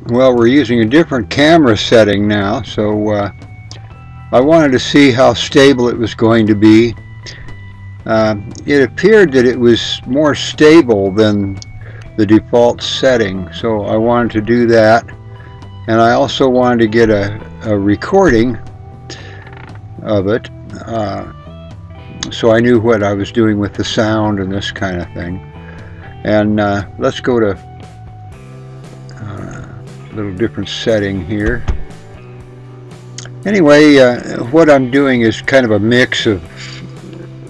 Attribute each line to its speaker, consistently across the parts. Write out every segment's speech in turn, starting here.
Speaker 1: Well, we're using a different camera setting now, so I wanted to see how stable it was going to be. It appeared that it was more stable than the default setting, so I wanted to do that. And I also wanted to get a recording of it, so I knew what I was doing with the sound and this kind of thing. And let's go to a little different setting here. Anyway, what I'm doing is kind of a mix of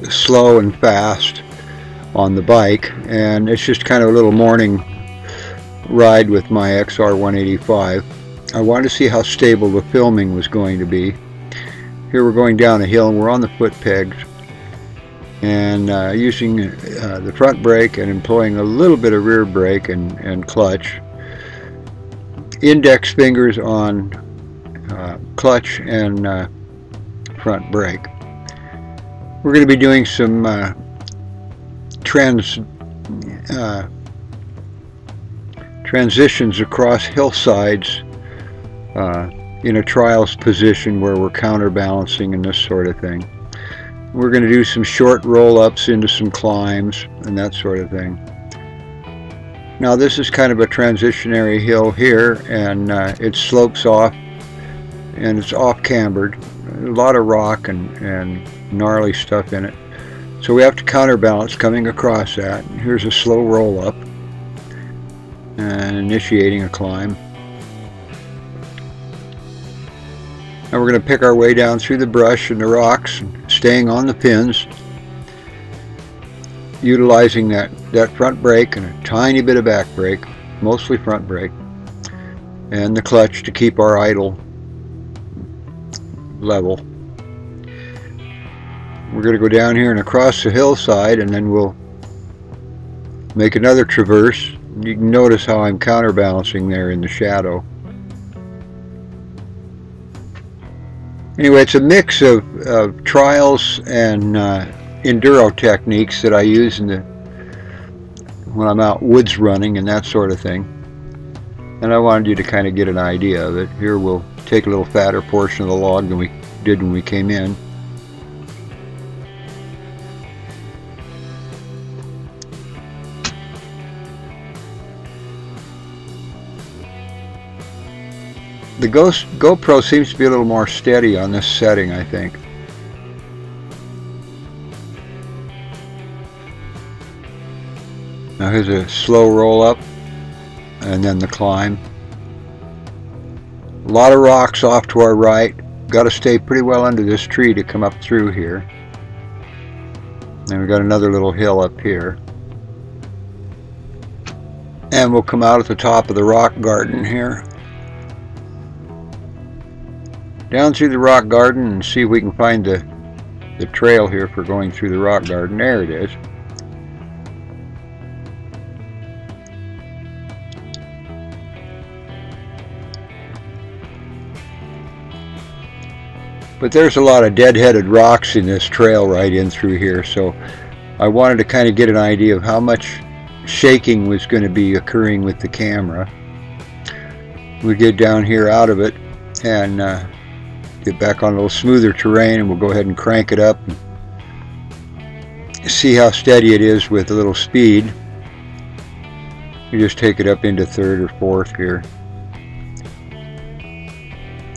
Speaker 1: slow and fast on the bike, and it's just kind of a little morning ride with my XR185. I wanted to see how stable the filming was going to be. Here we're going down a hill and we're on the foot pegs, and using the front brake and employing a little bit of rear brake and clutch. Index fingers on clutch and front brake. We're going to be doing some transitions across hillsides in a trials position where we're counterbalancing and this sort of thing. We're going to do some short roll-ups into some climbs and that sort of thing. Now this is kind of a transitionary hill here, and it slopes off and it's off-cambered. A lot of rock and gnarly stuff in it. So we have to counterbalance coming across that. Here's a slow roll-up and initiating a climb. Now we're going to pick our way down through the brush and the rocks, staying on the pins, utilizing that front brake and a tiny bit of back brake, mostly front brake, and the clutch to keep our idle level. We're going to go down here and across the hillside, and then we'll make another traverse. You can notice how I'm counterbalancing there in the shadow. Anyway, it's a mix of trials and enduro techniques that I use when I'm out woods running and that sort of thing. And I wanted you to kind of get an idea of it. Here we'll take a little fatter portion of the log than we did when we came in. The GoPro seems to be a little more steady on this setting, I think. Now here's a slow roll up and then the climb. A lot of rocks off to our right. Got to stay pretty well under this tree to come up through here. Then we got another little hill up here. And we'll come out at the top of the rock garden here. Down through the rock garden and see if we can find the trail here for going through the rock garden. There it is. But there's a lot of dead-headed rocks in this trail right in through here, so I wanted to kind of get an idea of how much shaking was going to be occurring with the camera. We get down here out of it and get back on a little smoother terrain, and we'll go ahead and crank it up and see how steady it is with a little speed. You just take it up into third or fourth here.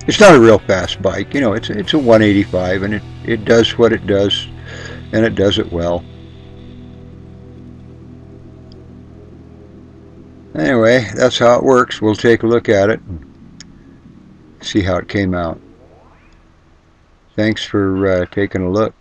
Speaker 1: It's not a real fast bike, you know, it's a 185, and it does what it does, and it does it well. Anyway, that's how it works. We'll take a look at it and see how it came out. Thanks for taking a look.